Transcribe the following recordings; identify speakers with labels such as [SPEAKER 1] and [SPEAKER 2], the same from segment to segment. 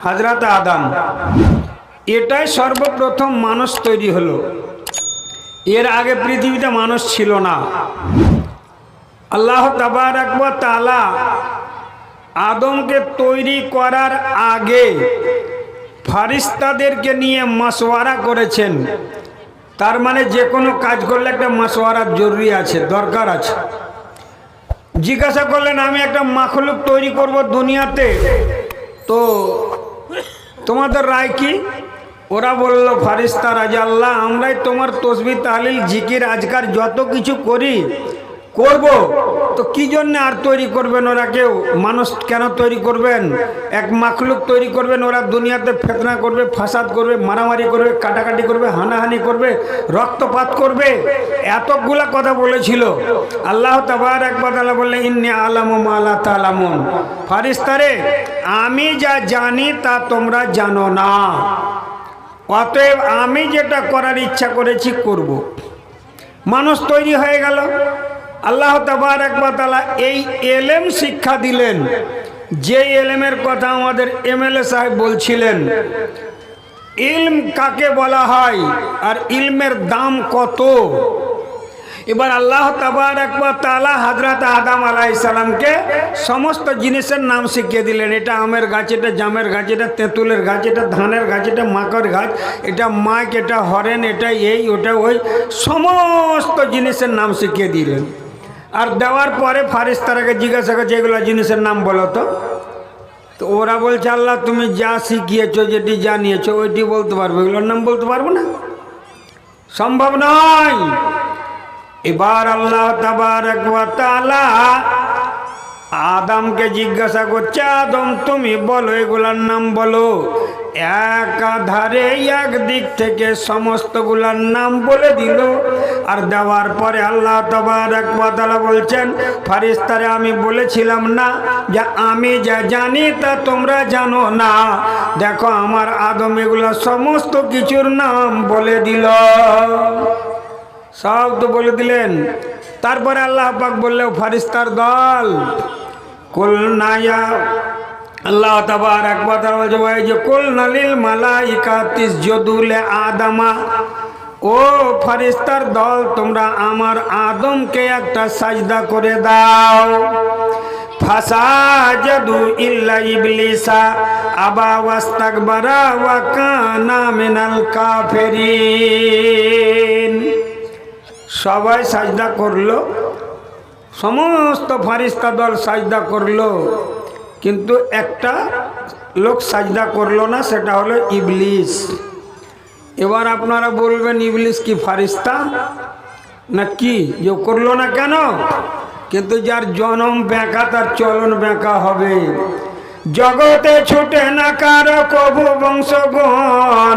[SPEAKER 1] হযরত আদম এটাই সর্বপ্রথম মানুষ তৈরি হলো। এর আগে পৃথিবীতে মানুষ ছিল না। আল্লাহ তাবারক ওয়া তাআলা আদমকে তৈরি করার আগে ফেরেশতাদেরকে নিয়ে মাশওয়ারা করেছেন। তার মানে যে কোনো কাজ করলে একটা মাশওয়ারার জরুরি আছে, দরকার আছে। জিজ্ঞাসা করলেন আমি একটা মাখলুক তৈরি করব দুনিয়াতে, তো তোমাদের রায় কি? ওরা বলল ফেরেশতারা যে আল্লাহ আমরাই তোমার তসবিহ তাহলিল জিকির আজকার যত কিছু করব, তো কি জন্য আর তৈরি করবেন? ওরা কেউ মানুষ কেন তৈরি করবেন? এক মাখলুক তৈরি করবেন, ওরা দুনিয়াতে ফিতনা করবে, ফাসাদ করবে, মারামারি করবে, কাটাকাটি করবে, হানাহানি করবে, রক্তপাত করবে, এতগুলা কথা বলেছিল। আল্লাহ তাবারক ওয়া তাআলা বললেন ইন্নী আ'লামু মা লা তা'লামুন, ফেরেশতারে আমি যা জানি তা তোমরা জানো না, অতএব আমি যেটা করার ইচ্ছা করেছি করব। মানুষ তৈরি হয়ে গেল। আল্লাহ তাবারক ওয়া তাআলা এই এলেম শিক্ষা দিলেন, যে এলেমের কথা আমাদের এমএলএ সাহেব বলছিলেন। ইলম কাকে বলা হয় আর ইলমের দাম কত? এবার আল্লাহ তাবারক ওয়া তাআলা হযরত আদম আলাইহিস সালামকে সমস্ত জিনিসের নাম শিখিয়ে দিলেন। এটা আমের গাছ, এটা জামের গাছ, এটা তেঁতুলের গাছ, এটা ধানের গাছ, এটা মাকড় গাছ, এটা মাইক, এটা হরেন, এটা এই ওটা ওই, সমস্ত জিনিসের নাম শিখিয়ে দিলেন। আর দেওয়ার পরে ফেরেশতাকে জিজ্ঞাসা করছে এগুলো জিনিসের নাম বলো তো। তো ওরা বলছে আল্লাহ তুমি যা শিখিয়েছো, যেটি জানিয়েছো ওইটি বলতে পারবো, এগুলোর নাম বলতে পারবো না, সম্ভব নয়। এবার আল্লাহ তাবারক ওয়া তাআলা আদমকে জিজ্ঞাসা করছে আদম তুমি বলো এগুলার নাম বলো। একাধারে এক দিক থেকে সমস্তগুলার নাম বলে দিল। আর দেওয়ার পরে আল্লাহ তাবারক ওয়া তাআলা বলছেন ফেরেশতারে আমি বলেছিলাম না যে আমি যা জানি তা তোমরা জানো না? দেখো আমার আদম এগুলা সমস্ত কিছুর নাম বলে দিল, সব তো বলে দিলেন। তারপরে আল্লাহ পাক বললেন ফেরেশতার দল কুলনা ইয়া আল্লাহ তাবারক ওয়া তাআলা বলছে ওই যে কুলনা লিল মালাইকাতি ইসজুদু লি আদামা, ও ফেরেশতার দল তোমরা আমার আদমকে একটা সাজদা করে দাও। ফাসাজাদু ইল্লা ইবলিসা আবা ওয়াস্তাকবারা ওয়া কানা মিনাল কাফিরিন। সবাই সাজদা করলো, সমস্ত ফেরেশতা দল সাজদা করলো, কিন্তু একটা লোক সাজদা করলো না, সেটা হলো ইবলিস। এবার আপনারা বলবেন ইবলিস কি ফেরেশতা না কি, যে করলো না কেন? কিন্তু যার জনম বেঁকা তার চলন বেঁকা হবে। জগতে ছুটে না কারো কবু বংশগণ,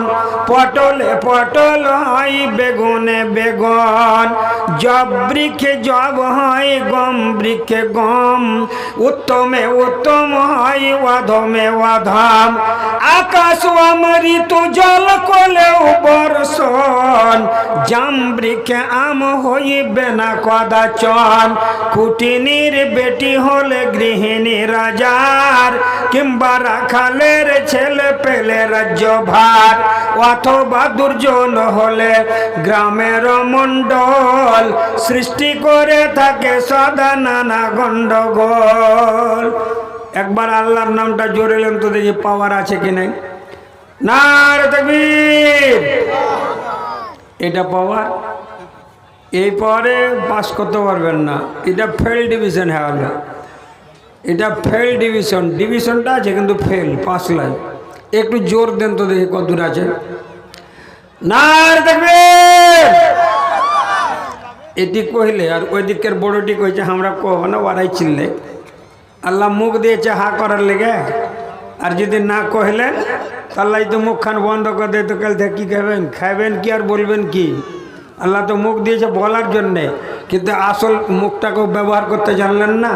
[SPEAKER 1] পটলে পটল হয় বেগুনে বেগন, জব বৃক্ষে জব হয় গম বৃক্ষে গম, উত্তমে উত্তম হয় অধমে অধম, আকাশ অমৃত জল কোলেও বর্ষণ, জাম বৃক্ষে আম হইবে না কদাচন, কুটিনীর বেটি হলে গৃহিণী রাজার, কিংবা রাখালের ছেলে পেলে রাজ্য ভার, অথবা দুর্জন হলে গ্রামের মণ্ডল, সৃষ্টি করে থাকে সদা নানা গন্ডগোল। একবার আল্লাহর নামটা জোরে নেন তো দেখি পাওয়ার আছে কি নাই। নারে তাকবীর। এটা পাওয়ার, এই পরে পাস করতে পারবেন না, এটা ফেল ডিভিশন হয়ে গেল। এটা ফেল ডিভিশন, ডিভিশনটা আছে কিন্তু ফেল, পাস লাই। একটু জোর দেন তো দেখি কত দূর আছে। নারে তাকবীর। এটি কহিলে আর ওই দিকের বড়টি কইছে আমরা কব না, ওরাই চিনলে। আল্লাহ মুখ দিয়েছে হা করার লেগে, আর যদি না কহিলেন আল্লাহ তো মুখখান বন্ধ করে দেয়, তো কাল থেকে কী খাবেন, খাবেন কি আর বলবেন কি? আল্লাহ তো মুখ দিয়েছে বলার জন্যে, কিন্তু আসল মুখটাকেও ব্যবহার করতে জানলেন না।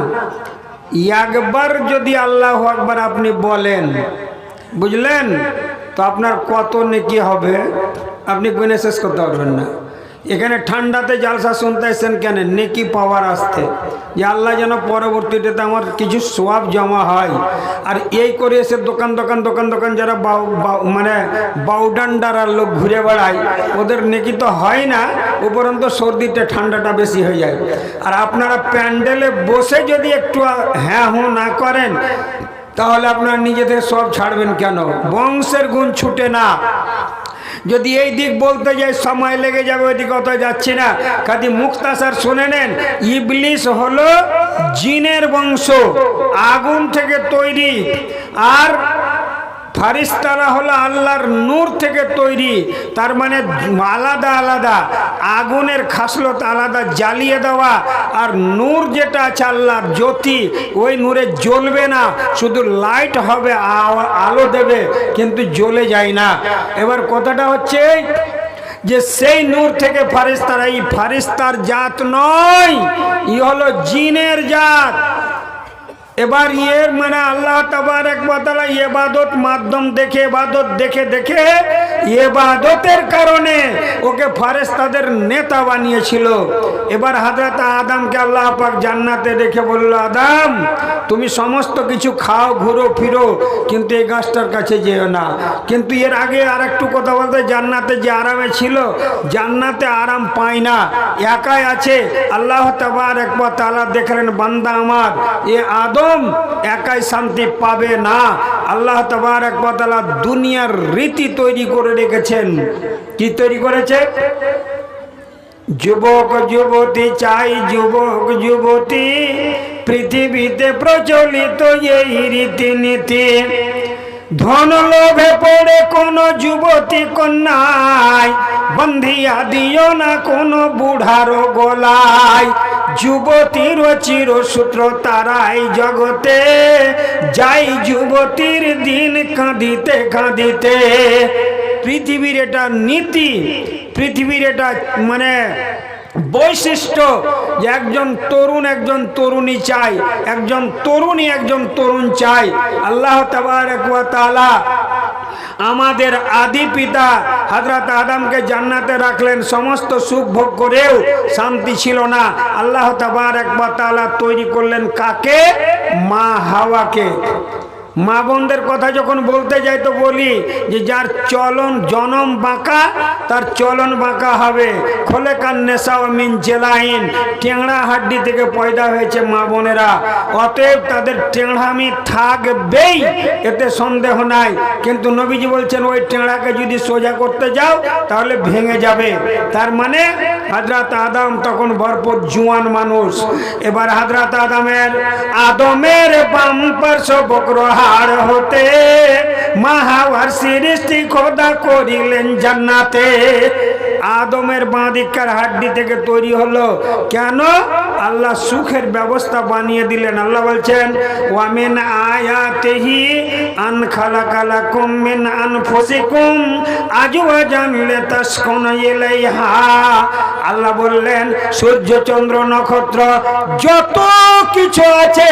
[SPEAKER 1] একবার যদি আল্লাহু আকবার আপনি বলেন, বুঝলেন, তো আপনার কত নেকি হবে আপনি গুনে শেষ করতে পারবেন না। এখানে ঠান্ডাতে জালসা শুনতে এসেছেন কেন? নেকি পাওয়ার আসতে, যে আল্লাহ যেন পরবর্তীতে আমার কিছু সওয়াব জমা হয়। আর এই করে এসে দোকান দোকান দোকান দোকান যারা মানে বাউডান্ডারার লোক ঘুরে বেড়ায়, ওদের নেকি তো হয় না, উপরন্ত সর্দিতে ঠান্ডাটা বেশি হয়ে যায়। আর আপনারা প্যান্ডেলে বসে যদি একটু হ্যাঁ হুঁ না করেন, তাহলে আপনারা নিজেদের সব ছাড়বেন কেন? বংশের গুণ ছুটে না। যদি এই দিক বলতে যাই সময় লেগে যাবে, ওই দিকে অত যাচ্ছি না। খালি মুক্তাসার শুনে নেন। ইবলিস হলো জিনের বংশ, আগুন থেকে তৈরি। আর ফারিস্তারা হলো আল্লাহর নূর থেকে তৈরি। তার মানে আলাদা আলাদা, আগুনের খাসলত আলাদা, জ্বালিয়ে দেওয়া। আর নূর যেটা আছে আল্লাহর জ্যোতি, ওই নূরে জ্বলবে না, শুধু লাইট হবে, আলো দেবে, কিন্তু জ্বলে যায় না। এবার কথাটা হচ্ছে যে সেই নূর থেকে ফারিস্তারা, এই ফারিস্তার জাত নয়, ই হলো জিনের জাত। এবার এর মানে আল্লাহ তাবারক ওয়া তাআলা ইবাদত মাধ্যম দেখে, ইবাদত দেখে দেখে ইবাদতের কারণে ওকে ফেরেশতাদের নেতা বানিয়েছিল। এবার হযরত আদমকে আল্লাহ পাক জান্নাতে দেখে বলল, আদম তুমি সমস্ত কিছু খাও, ঘুরো ফিরো, কিন্তু এই গাছটার কাছে যেও না। কিন্তু এর আগে আর একটু কথা বলতে, জান্নাতে যে আরামে ছিল, জান্নাতে আরাম পায় না, একাই আছে। আল্লাহ তাবারক ওয়া তাআলা দেখলেন বান্দা আমার এ আদম একাই শান্তি পাবে না। আল্লাহ তাবারক ওয়া তাআলা দুনিয়ার রীতি তৈরি করে রেখেছেন। কি তৈরি করেছে? যুবক যুবতী চাই, যুবক যুবতী পৃথিবীতে প্রচলিত এই রীতিনীতি। ধন লোভে পড়ে কোন যুবতী কন্যায় বন্ধিয়া দিও না কোন বুড়ার গলায়। যুবতীর চির সূত্র তারাই জগতে, যাই যুবতীর দিন কাঁদিতে কাঁদিতে। পৃথিবীর এটা নীতি, পৃথিবীর এটা মানে বৈশিষ্ট্য যে একজন তরুণ একজন তরুণী চাই, একজন তরুণী একজন তরুণ চাই। আল্লাহ তাবারক ওয়া তাআলা আমাদের আদি পিতা হযরত আদমকে জান্নাতে রাখলেন, সমস্ত সুখ ভোগ করেও শান্তি ছিল না। আল্লাহ তাবারক ওয়া তাআলা তৈরি করলেন কাকে? মা হাওয়াকে। মা বোনদের কথা যখন বলতে যাই তো বলি যে যার চলন জনম বাঁকা, তার চলন বাঁকা হবে। খোলেকান নেশা মিন জেলাইন, টেংরা হাড্ডি থেকে পয়দা হয়েছে মা বোনেরা, অতএব তাদের টেংরামি থাকবেই, এতে সন্দেহ নাই। কিন্তু নবীজি বলছেন ওই টেংরাকে যদি সোজা করতে যাও তাহলে ভেঙে যাবে। তার মানে হযরত আদম তখন ভরপুর জুয়ান মানুষ। এবার হযরত আদমের বাম পার্শ্ব বকরহা আর হতে মা হাওয়ার সৃষ্টি খোদা করিলেন জান্নাতে। আদমের বাঁদিককার হাড্ডি থেকে তৈরি হলো কেন? আল্লাহ সুখের ব্যবস্থা বানিয়ে দিলেন। আল্লাহ বলছেন ওয়ামিন আয়াতিহি আন খালাকালাকুম মিন আনফুসিকুম আজওয়াজান লিতাসকুনু ইলাইহা। আল্লাহ বললেন সূর্য চন্দ্র নক্ষত্র যত কিছু আছে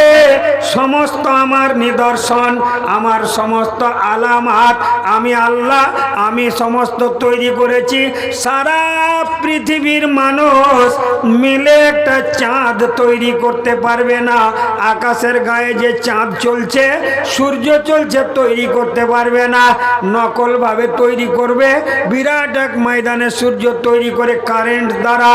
[SPEAKER 1] সমস্ত আমার নিদর্শন, আমার সমস্ত আলামাত, আমি আল্লাহ আমি সমস্ত তৈরি করেছি। সারা পৃথিবীর মানুষ মিলে একটা চাঁদ তৈরি করতে পারবে না। আকাশের গায়ে যে চাঁদ চলছে, সূর্য চলছে, তৈরি করতে পারবে না। নকল ভাবে তৈরি করবে। বিরাট এক ময়দানে সূর্য তৈরি করে কারেন্ট দ্বারা,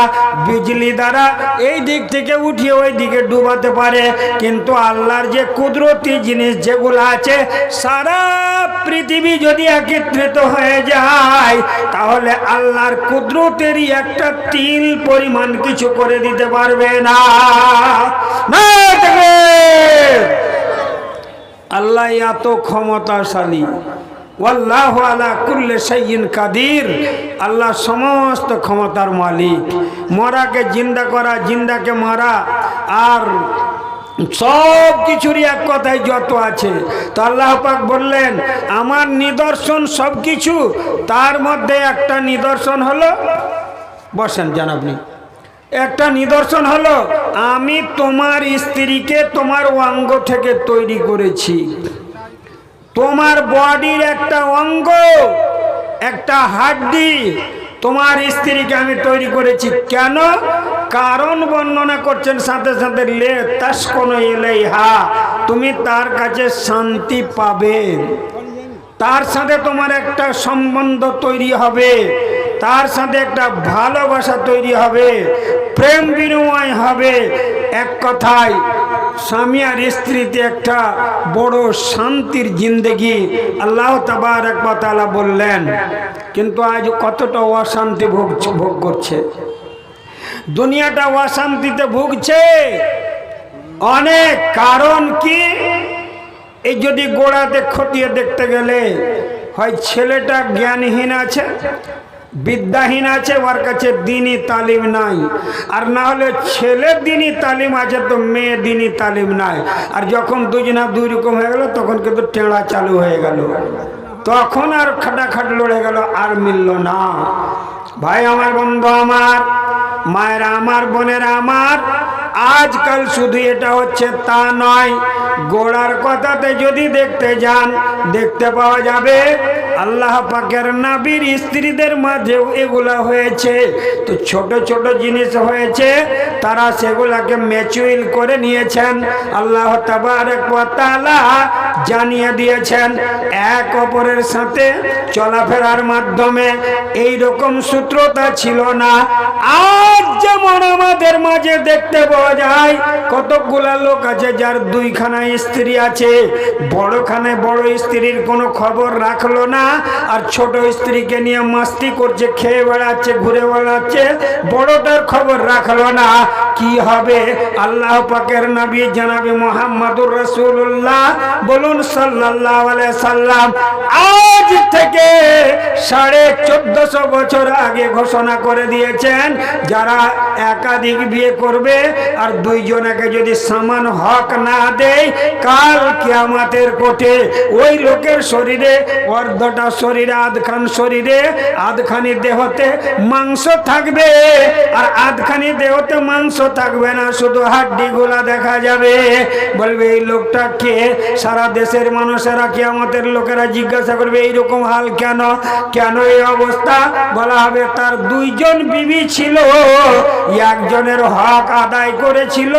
[SPEAKER 1] বিজলি দ্বারা এই দিক থেকে উঠিয়ে ওই দিকে ডুবাতে পারে। কিন্তু আল্লাহর যে কুদরতি জিনিস যেগুলো আছে, সারা পৃথিবী যদি একত্রিত হয়ে যায় তাহলে আল্লাহর কুদরতেরই একটা তিল পরিমাণ কিছু করে দিতে পারবে না। আল্লাহ এত ক্ষমতাশালী। ওয়াল্লাহু আলা কুল্লি শাইইন কাদির। আল্লাহ সমস্ত ক্ষমতার মালিক। মরাকে জিন্দা করা, জিন্দাকে মারা, আর সব কিছুরই এক কথায় যত আছে। তো আল্লাহ পাক বললেন আমার নিদর্শন সব কিছু, তার মধ্যে একটা নিদর্শন হলো, বসেন জান আপনি, একটা নিদর্শন হলো আমি তোমার স্ত্রীকে তোমার অঙ্গ থেকে তৈরি করেছি। তোমার বডির একটা অঙ্গ, একটা হাড্ডি তোমার স্ত্রীকে আমি তৈরি করেছি। কেন? কারণ বর্ণনা করছেন সাথে সাথে, লে তাসকুনু ইলাইহা, তুমি তার কাছে শান্তি পাবে, তার সাথে তোমার একটা সম্বন্ধ তৈরি হবে, তার সাথে একটা ভালোবাসা তৈরি হবে, প্রেম বিনিময় হবে। এক কথায় স্বামী আর স্ত্রীতে একটা বড় শান্তির জিন্দেগি আল্লাহ তাবারক ওয়া তাআলা বললেন। কিন্তু আজ কতটা অশান্তি ভোগ করছে দুনিয়াটা, অশান্তিতে ভুগছে অনেক। কারণ কি? এই যদি গোড়াতে খতিয়ে দেখতে গেলে, হয় ছেলেটা জ্ঞানহীন আছে, বিদ্যাহীন আছে, ওর কাছে দিনই তালিম নাই, আর না হলে ছেলে দিনই তালিম আছে তো মেয়ে দিনই তালিম নাই। আর যখন দুজনা দুই রকম হয়ে গেল তখন কিন্তু টেঁড়া চালু হয়ে গেল, তখন আর খাটাখাট লড়ে গেল, আর মিলল না। ভাই আমার, বন্ধু আমার, মায়েরা আমার, বোনেরা আমার, আজকাল শুধু এটা হচ্ছে তা নয়, গোড়ার কথাতে যদি দেখতে যান দেখতে পাওয়া যাবে আল্লাহ পাকের নবীর স্ত্রীদের মাঝেও এগুলা হয়েছে। তো ছোট ছোট জিনিস হয়েছে, তারা সেগুলাকে ম্যাচুইল করে নিয়েছেন। আল্লাহ তাবারক ওয়া তাআলা জানিয়ে দিয়েছেন এক অপরের সাথে চলাফেরার মাধ্যমে এই রকম সূত্রতা ছিল না। আজ যেমন আমাদের মাঝে দেখতে পাওয়া যায় কতগুলা লোক আছে যার দুইখানা স্ত্রী আছে, বড়খানে বড় স্ত্রীর কোনো খবর রাখলো না, আর ছোট স্ত্রীকে নিয়ে মাস্তি করছে, খেয়ে বেড়াচ্ছে, ঘুরে বেড়াচ্ছে, বড়টার খবর রাখলো না। কি হবে? আল্লাহ পাকের নবী জনাবে মুহাম্মদুর রাসূলুল্লাহ বলুন সাল্লাল্লাহু আলাইহি সাল্লাম আজ থেকে 1450 বছর আগে ঘোষণা করে দিয়েছেন, যারা একাধিক বিয়ে করবে আর দুইজনকে যদি সমান হক না দেয়, কাল কিয়ামতের কোঠে ওই লোকের শরীরে অর্ধটা শরীরে, আধখান শরীরে, আধখানি দেহতে মাংস থাকবে, আর আধখানি দেহতে মাংস থাকবে না, শুধু হাড্ডি গুলা দেখা যাবে। বলবে এই লোকটা কে? সারা দেশের মানুষেরা, কিয়ামতের লোকেরা জিজ্ঞাসা করবে এইরকম হাল কেন, কেন এই অবস্থা? বলা হবে তার দুইজন বিবি ছিল, একজনের হক আদায় করেছিল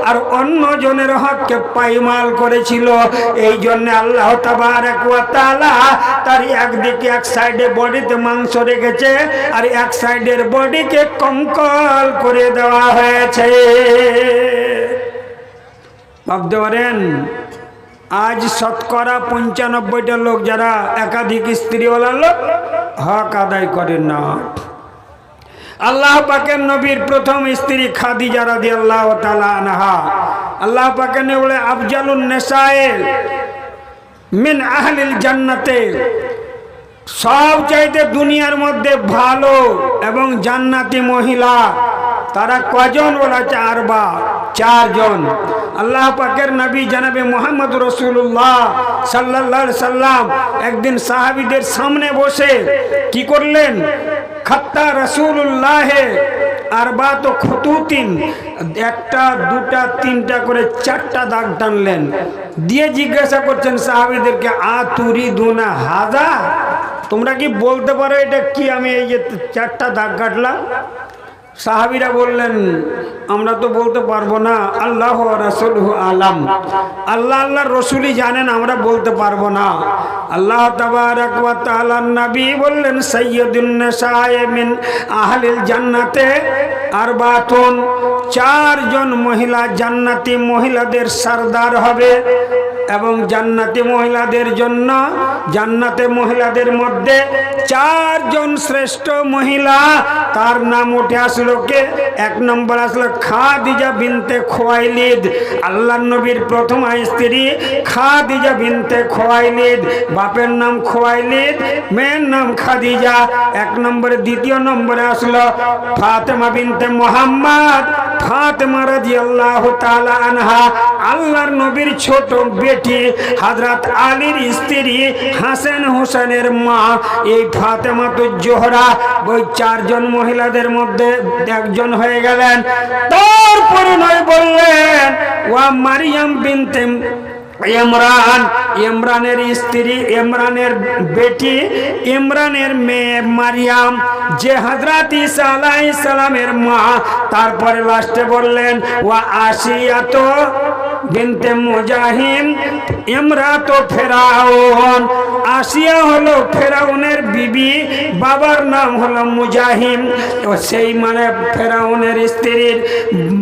[SPEAKER 1] আর অন্যজনের হককে পাইমাল করেছিল। এই জন্য আল্লাহ তাবারক ওয়া তাআলা তার একদিকে এক সাইডে বডিতে মাংস রেখেছে আর এক সাইডের বডিকে কঙ্কাল করে দেওয়া হয়েছে। ভাবতে পারেন আজ শতকরা 95টা লোক যারা একাধিক স্ত্রীওয়ালা লোক হক আদায় করেন না। আল্লাহ পাকের নবীর প্রথম স্ত্রী খাদিজা রাদিয়াল্লাহু তাআলা আনহা, আল্লাহ পাকের নবী বলে আফজালুন নিসায়ে মিন আহলিল জান্নাতে, সব চাইতে দুনিয়ার মধ্যে ভালো এবং জান্নাতি মহিলা তারা কজন? বলা চারজন। আল্লাহ পাকের নবী জনাবে মুহাম্মদ রাসূলুল্লাহ সাল্লাল্লাহু আলাইহি সাল্লাম একদিন সাহাবীদের সামনে বসে কি করলেন? খাত্তা রাসূলুল্লাহ আরবাত খুতুতিন, একটা দুটা তিনটা করে 4টা দাগ টানলেন, দিয়ে জিজ্ঞাসা করছেন সাহাবীদেরকে, আতুরিদুনা হাযা, তোমরা কি বলতে পারো এটা কি? আমি এই যে 4টা দাগ কাটলাম। সাহাবীরা বললেন আমরা তো বলতে পারবো না, আল্লাহ রাসূলুহু আলাম, আল্লাহ আল্লাহর রাসূলই জানেন, আমরা বলতে পারবো না। আল্লাহ তাবারক ওয়া তাআলার নবী বললেন সাইয়্যিদুন নিসায়ে মিন আহলিল জান্নাতে আরবাতুন, 4 জন মহিলা জান্নাতি মহিলাদের সরদার হবে। এবং জান্নাতি মহিলাদের জন্য, জান্নাতে মহিলাদের মধ্যে 4 জন শ্রেষ্ঠ মহিলা, তার নাম উঠে আসলো কে? 1 নম্বর আসলো খাদিজা বিনতে খুয়াইলিদ, আল্লাহর নবীর প্রথম স্ত্রী খাদিজা বিনতে খুয়াইলিদ, বাপের নাম খুয়াইলিদ, মেয়ের নাম খাদিজা। 1 নম্বরে। দ্বিতীয় নম্বরে আসলো ফাতেমা বিনতে মুহাম্মদ, ফাতেমা রাদিয়াল্লাহু তাআলা আনহা, আল্লাহর নবীর ছোট বেটি হযরত আলীর স্ত্রী হাসান হোসেনের মা, এই ফাতেমা তো জোহরা। ওই 4 জন মহিলাদের মধ্যে একজন হয়ে গেলেন। তারপরে নয় বললেন ওয়া মারিয়াম বিনতে ইমরান, ইমরানের স্ত্রী, ইমরানের বেটি, ইমরানের মেয়ে মারিয়াম, যে হযরত ঈসা আলাইহিস সালামের মা। তারপরে লাস্টে বললেন ওয়া আসিয়া তো বিনতে মুজাহিম ইমরাত ফেরাউন। আসিয়া হলো ফেরাউনের বিবি, বাবার নাম হলো মুজাহিম। সেই মানে ফেরাউনের স্ত্রীর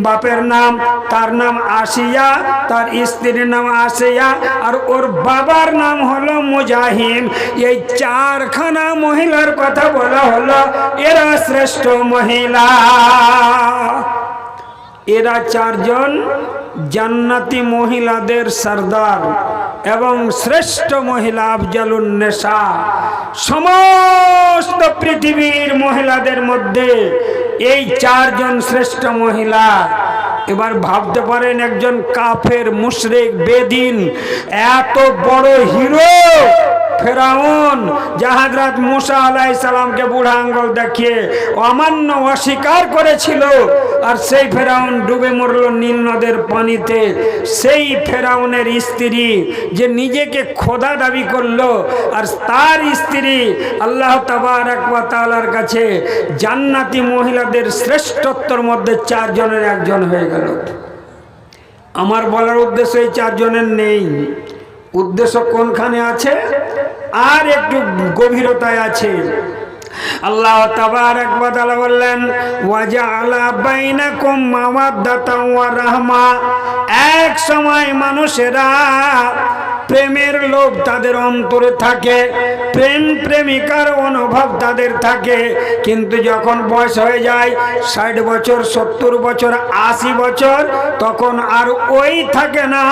[SPEAKER 1] বাপের নাম, তার নাম আসিয়া, তার স্ত্রীর নাম আসিয়া, আর ওর বাবার নাম হলো মুজাহিম। এই চারখানা মহিলার কথা বলা হলো, এরা শ্রেষ্ঠ মহিলা। এরা চারজন জান্নাতি মহিলাদের সরদার এবং শ্রেষ্ঠ মহিলা, আফজালুন নেসা। সমস্ত পৃথিবীর মহিলাদের মধ্যে এই চারজন শ্রেষ্ঠ মহিলা। এবার ভাবতে পারেন একজন কাফের মুশরিক বেদিন এত বড় হিরো ফেরাউন, হযরত মুসা আলাইহিস সালামকে বুড়া আঙ্গুল দেখিয়ে অমান্য অস্বীকার করেছিল, আর সেই ফেরাউন ডুবে মরল নীল নদের পানিতে। সেই ফেরাউনের স্ত্রী যে নিজেকে খোদা দাবি করলো, আর তার স্ত্রী আল্লাহ তাবারক ওয়া তাআলার কাছে জান্নাতি মহিলাদের শ্রেষ্ঠত্বর মধ্যে চারজনের একজন হয়ে গেল। আমার বলার উদ্দেশ্য এই চারজনের নেই, উদ্দেশ্য কোনখানে আছে আর একটু গভীরতায় আছে। আল্লাহ তাবারক ওয়া তাআলা বললেন ওয়াজআলা বাইনাকুম মাওয়াদ্দাতান ওয়া রাহমা। এক সময় মানুষেরা প্রেমের লোভ তাদের অন্তরে থাকে, প্রেম প্রেমিকার অনুভব তাদের থাকে, কিন্তু যখন বয়স হয়ে যায় 60 বছর, 70 বছর, 80 বছর, তখন আর ওই থাকে না,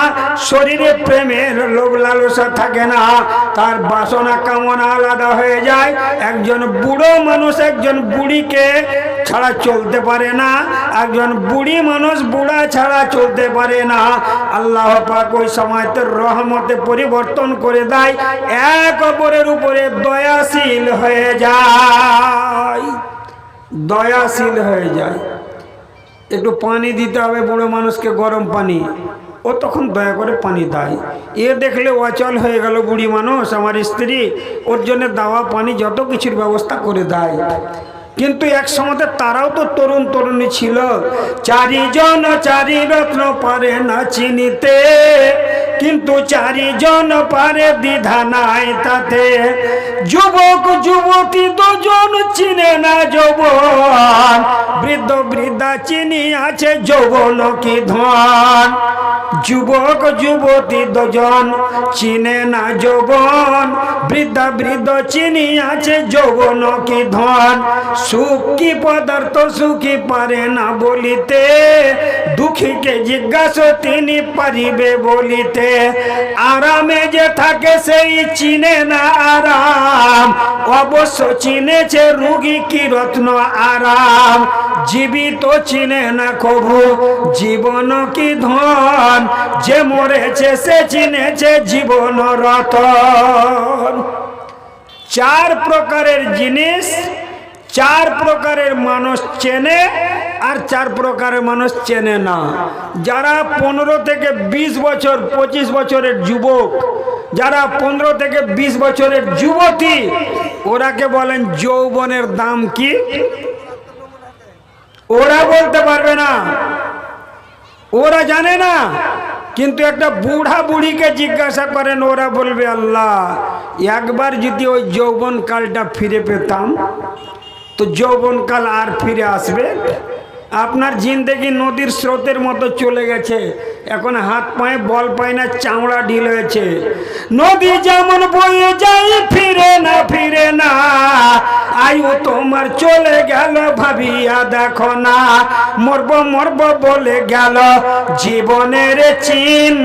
[SPEAKER 1] শরীরে প্রেমের লোভ লালসা থাকে না, তার বাসনা কামনা আলাদা হয়ে যায়। একজন বুড়ো মানুষ একজন বুড়িকে ছাড়া চলতে পারে না, একজন বুড়ি মানুষ বুড়া ছাড়া চলতে পারে না। আল্লাহ পাক ওই সময়তে রহমতে পরিবর্তন করে দেয়, এক অপরের উপরে দয়াশীল হয়ে যায়, দয়াশীল হয়ে যায়। একটু পানি দিতে হবে বুড়ো মানুষকে, গরম পানি, ও তখন দয়া করে পানি দেয়। এ দেখলে অচল হয়ে গেল বুড়ি মানুষ আমার স্ত্রী, ওর জন্য দাওয়া পানি যত কিছুর ব্যবস্থা করে দেয়। কিন্তু এক সময় তারাও তো তরুণ তরুণী ছিল। চারিজন চারি রত্ন পারে না চিনিতে, কিন্তু চারিজন পারে দ্বিধা নাই তাতে। যুবক যুবতী দুজন চিনে না যৌবন, বৃদ্ধ বৃদ্ধা চিনি আছে যৌবন কি ধন। যুবক যুবতী দুজন চিনে না যৌবন, বৃদ্ধা বৃদ্ধ চিনি আছে যৌবন কি ধন। সুখ কি পদার্থ সুখী পারে না বলিতে, দুঃখীকে জিজ্ঞাসা তিনি পারিবে বলিতে। আরামে যে থাকে সেই চিনে না আরাম, অবশ্য চিনেছে রোগী কি রত্ন আরাম। জীবিত চিনে না কভু জীবন কি ধন, যে মরেছে সে চিনেছে জীবন রতন। চার প্রকারের জিনিস চার প্রকারের মানুষ চেনে, আর চার প্রকারের মানুষ চেনে না। যারা 15 থেকে 20 বছর 25 বছরের যুবক, যারা 15 থেকে 20 বছরের যুবতী, ওরাকে বলেন যৌবনের দাম কি? ওরা বলতে পারবে না, ওরা জানে না। কিন্তু একটা বুড়া বুড়িকে জিজ্ঞাসা করেন, ওরা বলবে আল্লাহ, একবার যদি ওই যৌবন কালটা ফিরে পেতাম তো যৌবনকাল আর ফিরে আসবে? আপনার জিন্দেগি নদীর স্রোতের মতো চলে গেছে, এখন হাত পায়ে বল পায় না, চামড়া ঢিল হয়েছে। নদী যেমন বয়ে যায় ফিরে না ফিরে না, আয়ু তোমার চলে গেল ভাবিয়া দেখো না। মরব মরব বলে গেল জীবনের চিন,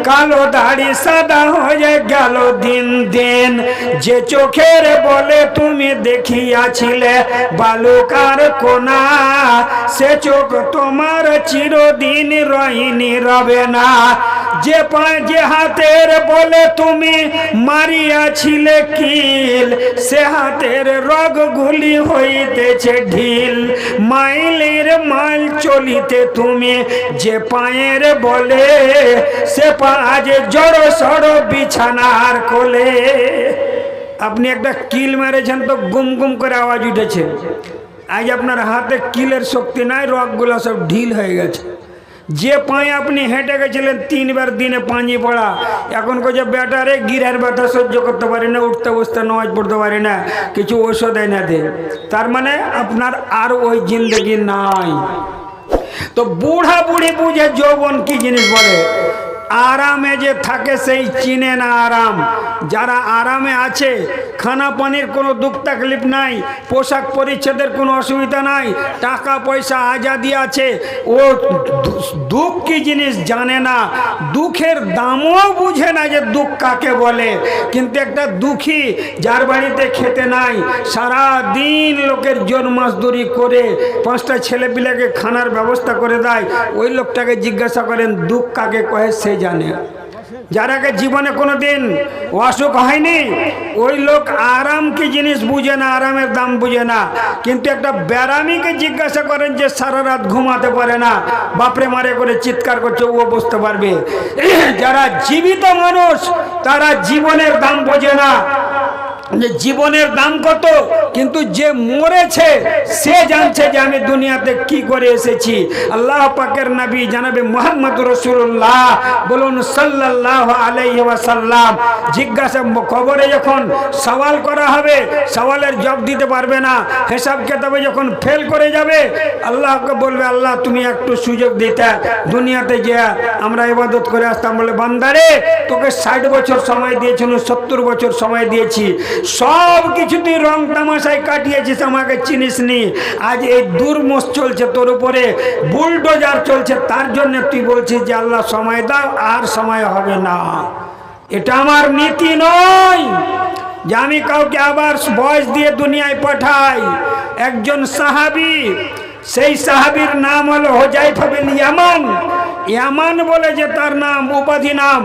[SPEAKER 1] কালো দাড়ি সাদা হয়ে গেল দিন দিন। যে চোখের বলে তুমি দেখিয়াছিলে বালুকার কোনা, সে চোখ তোমার চিরদিন রহিনী রবে না। যে পায়ে যে হাতের বলে তুমি মারিয়াছিলে কিল, সে হাতের রগগুলি হইতেছে ঢিল। মাইলের মাইল চলিতে তুমি যে পায়ের বলে, সে পা আজ জড় সড় বিছানার কোলে। আপনি একটা কিল মেরেছেন তো গুম গুম করে আওয়াজ উঠেছে। আজ আপনার হাতে কিলের শক্তি নাই, রগগুলো সব ঢিল হয়ে গেছে। যে পায়ে আপনি হেঁটে গেছিলেন 3 বার দিনে পানি পড়া, এখন যে ব্যাটারে গিরার ব্যথা সহ্য করতে পারি না, উঠতে বসতে নামাজ পড়তে পারি না, কিছু ওষুধ এনে দে। তার মানে আপনার আর ওই জিন্দগি নাই। তো বুড়া বুড়ি বুঝে যৌবন কি জিনিস বলে। আরামে যে থাকে সেই চিনে না আরাম। যারা আরামে আছে, খানা পানির কোনো দুঃখ তাকলিফ নাই, পোশাক পরিচ্ছদের কোনো অসুবিধা নাই, টাকা পয়সা আজাদি আছে, ও দুঃখ কি জিনিস জানে না, দুঃখের দামও বুঝে না যে দুঃখ কাকে বলে। কিন্তু একটা দুঃখী যার বাড়িতে খেতে নাই, সারা দিন লোকের জোর মাসদুরি করে 5টা ছেলে পিলেকে খানার ব্যবস্থা করে দেয়, ওই লোকটাকে জিজ্ঞাসা করেন দুঃখ কাকে কহে, সে জানে। যার আগে জীবনে কোনোদিন অসুখ হয়নি, ওই লোক আরাম কি জিনিস বুঝে না, আরামের দাম বুঝে না। কিন্তু একটা ব্যারামীকে জিজ্ঞাসা করেন যে সারা রাত ঘুমাতে পারে না, বাপরে মারে করে চিৎকার করছে, ও বুঝতে পারবে। যারা জীবিত মানুষ তারা জীবনের দাম বোঝে না, যে জীবনের দাম কত। কিন্তু যে মরেছে সে জানছে যে আমি দুনিয়াতে কি করে এসেছি। আল্লাহ পাকের নবী জানাবে মুহাম্মদ রাসূলুল্লাহ, বলুন সাল্লাল্লাহু আলাইহি ওয়াসাল্লাম, জিজ্ঞাসা কবরে যখন সওয়াল করা হবে, সওয়ালের জবাব দিতে পারবে না, হিসাব কিতাবে যখন ফেল করে যাবে, আল্লাহকে বলবে আল্লাহ তুমি একটু সুযোগ দিতে, দুনিয়াতে যে আমরা ইবাদত করে আসতাম। বলে বান্দারে, তোকে 60 বছর সময় দিয়েছি, 70 বছর সময় দিয়েছি, সব কিছু তুই রং তামাশায় কাটিয়েছিস, আমাকে চিনিস নি। আজ এই দুর্মোষ চলছে তোর উপরে, বুলডোজার চলছে, তার জন্য তুই বলছিস যে আল্লাহ সময় দাও, আর সময় হবে না। এটা আমার নীতি নয় যে আমি কাউকে আবার বয়স দিয়ে দুনিয়ায় পাঠাই। একজন সাহাবী, সেই সাহাবীর নাম হলো হুযায়ফা বিন ইয়ামান। ইয়ামান বলে যে তার নাম, উপাধি নাম।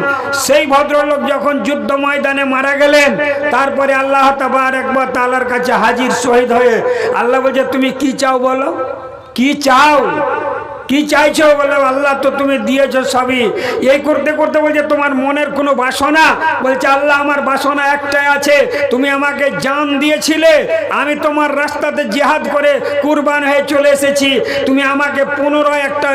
[SPEAKER 1] সেই ভদ্রলোক যখন যুদ্ধ ময়দানে মারা গেলেন, তারপরে আল্লাহ তাবারক ওয়া তাআলার কাছে হাজির শহীদ হয়ে আল্লাহ বলছে তুমি কি চাও বলো, কি চাও, কি চাইছো? বলে আল্লাহ তো তুমি দিয়েছো সবই। এই করতে করতে বলছে তোমার মনের কোনো বাসনা? বলছে আল্লাহ আমার বাসনা একটাই আছে, তুমি আমাকে জান দিয়েছিলে, আমি তোমার রাস্তাতে জিহাদ করে কুরবান হয়ে চলে এসেছি, তুমি আমাকে পুনরায় একটা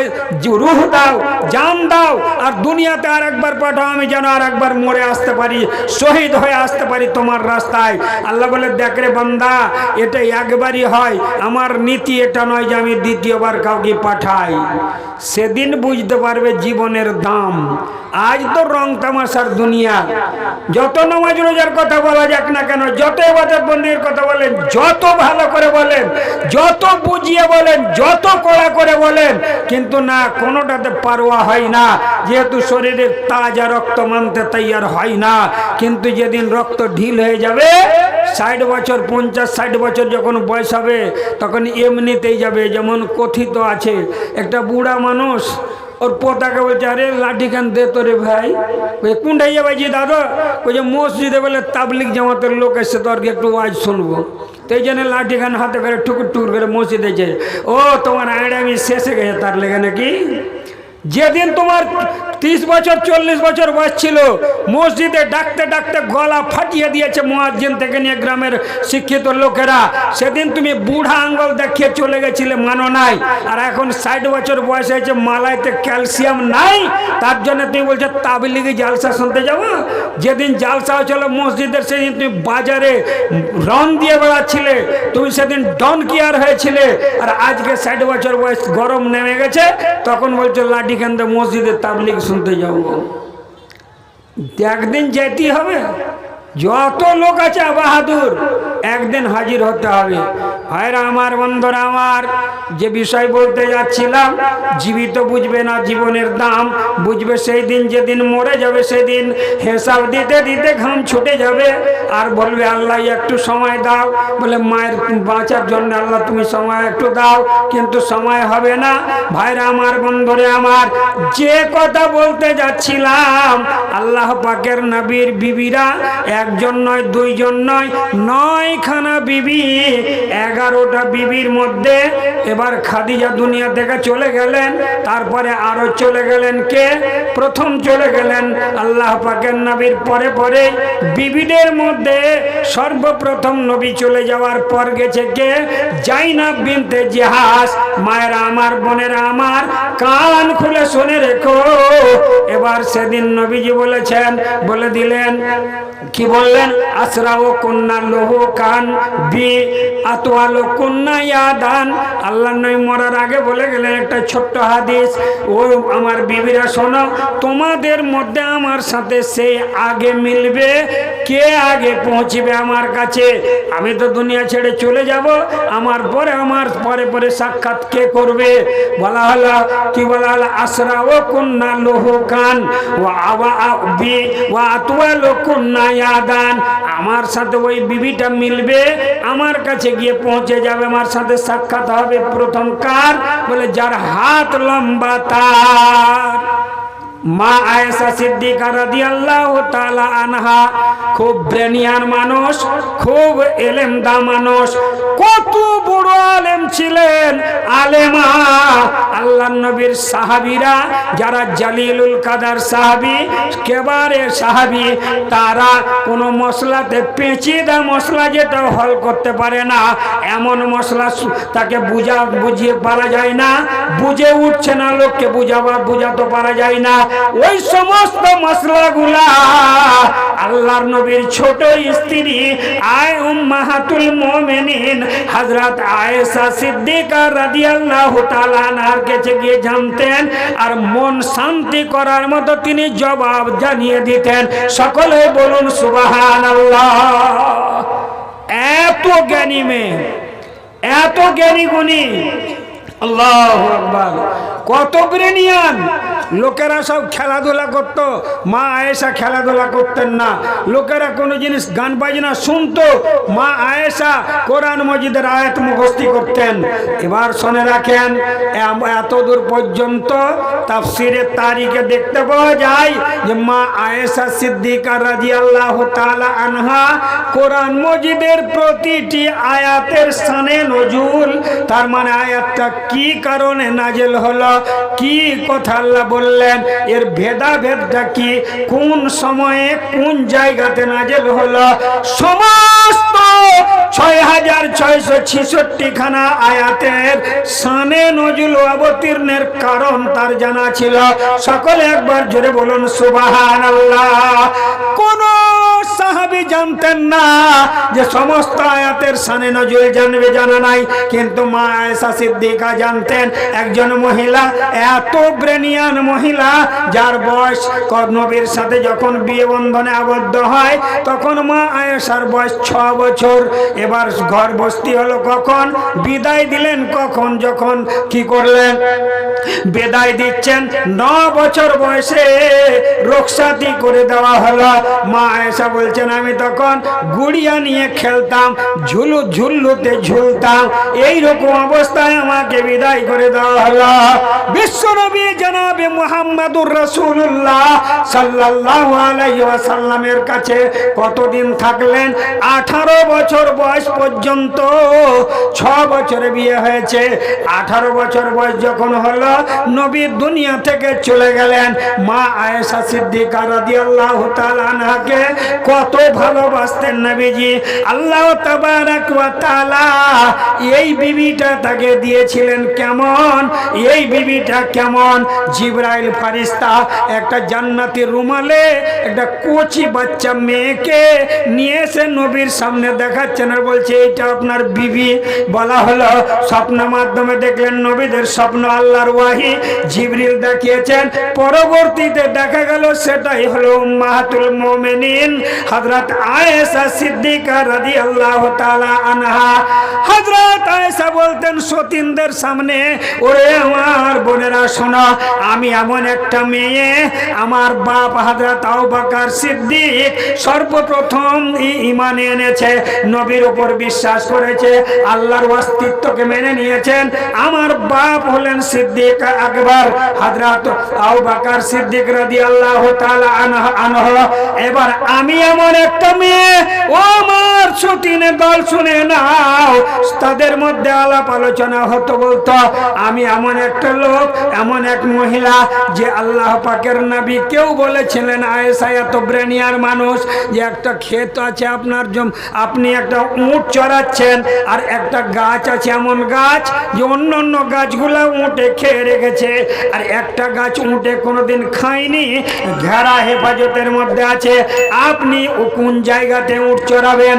[SPEAKER 1] রূহ দাও, জান দাও, আর দুনিয়াতে আর একবার পাঠাও, আমি যেন আর একবার মরে আসতে পারি, শহীদ হয়ে আসতে পারি তোমার রাস্তায়। আল্লাহ বলে দেখ রে বান্দা, এটা একবারই হয়, আমার নীতি এটা নয় যে আমি দ্বিতীয়বার কাউকে পাঠাই। সেদিন বুঝতে পারবে জীবনের দাম। আজ তো রং তামাশার দুনিয়া, যত নামাজ রোজার কথা বলা যাক না কেন, যত ইবাদত বন্দেগীর কথা বলেন, যত ভালো করে বলেন, যত বুঝিয়ে বলেন, যত কড়া করে বলেন, কিন্তু না কোনোটাতে পারোয়া হয় না, যেহেতু শরীরের তাজা রক্ত মানতে তৈয়ার হয় না। কিন্তু যেদিন রক্ত ঢিল হয়ে যাবে, 60 বছর 50-60 বছর যখন বয়স হবে, তখন এমনিতেই যাবে। যেমন কথিত আছে, একটা বুড়া মানুষ ওর পোতাকে বলছে আরে লাঠি খান দে তোরে ভাই। কোনটাই যাবে যে দাদা? বলছে মসজিদে বলে তাবলিগ জামাতের লোক এসে তোর একটু ওয়াজ শুনবো। তো এই জন্য লাঠি খান হাতে করে টুকুর টুকুর করে মসজিদে যায়। ও তোমার আইডামি শেষে গেছে তার লেগে নাকি? যেদিন তোমার 30 বছর 40 বছর বয়স ছিল, মসজিদে ডাকতে ডাকতে গলা ফাটিয়ে দিয়েছে মুয়াজ্জিন থেকে নিয়ে গ্রামের শিক্ষিত লোকেরা, সেদিন তুমি বুড়া আঙ্গুল দেখিয়ে চলে গেছিলে, মানো নাই। আর এখন 60 বছর বয়স হয়েছে, মালাইতে ক্যালসিয়াম নাই, তার জন্য তুমি বলছো তাবলিগি জালসা শুনতে যাবো। যেদিন জালসা হয়েছিল মসজিদের, সেদিন তুমি বাজারে রন দিয়ে বেড়াচ্ছিলে, তুমি সেদিন ডন কিয়ার হয়েছিলে। আর আজকে 60 বছর বয়স, গরম নেমে গেছে, তখন বলছো লাঠি খান মসজিদে তাবলিগ শুনতে যাবো। একদিন যেতেই হবে, যত লোক আছে বাহাদুর, একদিন হাজির হতে হবে। ভাইরা আমার, বন্ধুরা আমার, যে বিষয় বলতে যাচ্ছিলাম, জীবিত বুঝবে না জীবনের দাম, বুঝবে সেই দিন যেদিন মরে যাবে, সেদিন হিসাব দিতে দিতে ঘাম ছুটে যাবে, আর বলবে আল্লাহ একটু সময় দাও। বলে মায়ের বাঁচার জন্য আল্লাহ তুমি সময় একটু দাও, কিন্তু সময় হবে না। ভাইরা আমার, বন্ধুরা আমার, যে কথা বলতে যাচ্ছিলাম, আল্লাহ পাকের নবীর বিবিরা একজন নয়, দুইজন নয়, 9খানা বিবি, 11টা বিবির মধ্যে এবার খাদিজা দুনিয়া থেকে চলে গেলেন। তারপরে আরো চলে গেলেন কে? প্রথম চলে গেলেন আল্লাহ পাকের নবীর পরে পরে বিবিদের মধ্যে সর্বপ্রথম নবী চলে যাওয়ার পর গেছে কে? জাইনাব বিনতে জাহাস। মায়েরা আমার, বোনেরা আমার, কান খুলে শুনে রেখো। এবার সেদিন নবীজি বলেছেন, বলে দিলেন, কি বললেন? আসরাও কন্যা লোহ কান বি আতওয়ালো কন্যা ইয়াদান। আল্লাহ নবী মরার আগে বলে গেলেন একটা ছোট্ট হাদিস, ও আমার বিবিরা শোনো, তোমাদের মধ্যে আমার সাথে সে আগে মিলবে, কে আগে পৌঁছবে আমার কাছে। আমি তো দুনিয়া ছেড়ে চলে যাব, আমার পরে পরে সাক্ষাৎ কে করবে? বলা হলো, কি বলা হলো? আসরাও কন্যা লোহ কান ওয়া আতওয়ালো কন্যা ইয়াদান। আমার সাথে ওই বিবিটা মিলবে, আমার কাছে গিয়ে পৌঁছে যাবে, আমার সাথে সাক্ষাৎ হবে। প্রথম কার? বলে যার হাত লম্বা তার। মা আয়েশা সিদ্দিকা রাদিয়াল্লাহু তাআলা আনহা খুব ব্রেনিয়ান মানুষ, খুব এলেমদা মানুষ, কত বড় আলেম ছিলেন, আলেমা। আল্লাহর নবীর সাহাবীরা যারা জালিলুল কাদার সাহাবী, কেবারে সাহাবী, তারা কোনো মশলাতে পেঁচিয়ে দেওয়া মশলা যেটা হল করতে পারে না, এমন মশলা তাকে বুঝিয়ে পারা যায় না, বুঝে উঠছে না, লোককে বুঝাতে পারা যায় না। ওই সমস্ত মশলাগুলা আল্লাহর নবীর ছোট স্ত্রী উম্মাহাতুল মুমিনিন হযরত আয়েশা সিদ্দিকা রাদিয়াল্লাহু তাআলা আনহার কাছে গিয়ে জানতেন, আর মন শান্তি করার মতো তিনি জবাব জানিয়ে দিতেন। সকলে বলুন সুবহানাল্লাহ। এত জ্ঞানী মেয়ে, এত জ্ঞানী গুণী, আল্লাহু আকবার। কত ব্রেনিয়ান। লোকেরা সব খেলাধুলা করত, মা আয়েশা খেলাধুলা করতেন না। লোকেরা কোনো জিনিস গান বাজনা শুনতো, মা আয়েশা কোরআন মজিদের আয়াত মুখস্থি করতেন। এবার শুনে রাখেন, এত দূর পর্যন্ত তাফসিরের তারিখে দেখতে পাওয়া যায় যে মা আয়েশা সিদ্দিকা রাদিয়াল্লাহু তাআলা আনহা কোরআন মজিদের প্রতিটি আয়াতের শানে নজুল, তার মানে আয়াতটা কি কারণে নাজিল হলো, কি কথা আল্লাহ বললেন, এর ভেদাভেদটা কি, কোন সময়ে কোন জায়গাতে নাজিল হলো, সমস্ত 6666 খানা আয়াতের শানে নজুল অবতীর্ণের কারণ তার জানা ছিল। সকলে একবার জোরে বলুন সুবহানাল্লাহ। কোন সাহাবী জানতেন না যে সমস্ত আয়াতের শানে নজুল জানবে, জানা নাই, কিন্তু মা আয়েশা সিদ্দিকা জানতেন। একজন মহিলা, এত ব্রেনিয়ান মহিলা, যার বয়স নবীর সাথে যখন বিয়ে বন্ধনে আবদ্ধ হয় তখন মা আয়েশার বয়স 6 বছর। এবার ঘর বস্তি হলো কখন, বিদায় দিলেন কখন, যখন কি করলেন, বিদায় দিচ্ছেন 9 বছর বয়সে রোকসাতি করে দেওয়া হলো। মা আয়েশা বলছেন, আমি তখন গুড়িয়া নিয়ে খেলতাম, ঝুল্লুতে ঝুলতাম, এইরকম অবস্থায় আমাকে বিদায় করে দেওয়া হলো। বিশ্বনবী জনাবে মুহাম্মদুর রাসূলুল্লাহ সাল্লাল্লাহু আলাইহি ওয়াসাল্লামের কাছে কতদিন থাকলেন? 18 বছর বয়স পর্যন্ত। 6 বছরে বিয়ে হয়েছে। 18 বছর বয়স যখন হলো, নবী দুনিয়া থেকে চলে গেলেন। মা আয়েশা সিদ্দিকা রাদিয়াল্লাহু তাআলা আনহাকে কত ভালোবাসতেন নবীজি। আল্লাহ তাবারাক ওয়া তাআলা এই বিবিটা তাকে দিয়েছিলেন কেমন, এই বিবিটা কেমন? জিবরাইল ফারিস্তা একটা জান্নাতি রুমালে একটা কচি বাচ্চা মেয়েকে নিয়ে এসে নবীর সামনে দেখাচ্ছেন আর বলছে, এইটা আপনার বিবি। বলা হলো, স্বপ্নের মাধ্যমে দেখলেন নবীদের স্বপ্ন আল্লাহর ওয়াহি, জিবরিল দেখিয়েছেন। পরবর্তীতে দেখা গেল সেটাই হলো উম্মাহাতুল মুমিনিন হযরত হযরত আয়েশা সিদ্দিকা রাদিয়াল্লাহু তাআলা আনহা। হযরত আয়েশা বলতেন সতীনদের সামনে, ওরে আমার বোনেরা শোনো, আমি এমন একটা মেয়ে, আমার বাপ হযরত আবু বকর সিদ্দিক সর্বপ্রথম ঈমান এনেছে, নবীর উপর বিশ্বাস করেছে, আল্লাহর অস্তিত্বকে মেনে নিয়েছেন। আমার বাপ হলেন সিদ্দিক আকবর হযরত আবু বকর সিদ্দিক রাদিয়াল্লাহু তাআলা আনহু। এবার আমি এমন একটা মেয়ে, ও আমার ছুটিনে দল শুনে নাও, তাদের মধ্যে আলাপ আলোচনা হতো, বলতো আমি এমন একটা লোক, এমন এক মহিলা যে আল্লাহ পাকের নবী কেউ বলেছিলেন আয়েশা এত ব্রেনিয়ার মানুষ যে একটা ক্ষেত আছে আপনার আপনি একটা উট চড়াচ্ছেন আর একটা গাছ আছে, এমন গাছ যে অন্য অন্য গাছগুলা উটে খেয়ে রেখেছে আর একটা গাছ উটে কোনোদিন খায়নি, ঘেরা হেফাজতের মধ্যে আছে, আপনি কোন জায়গাতে উট চড়াবেন?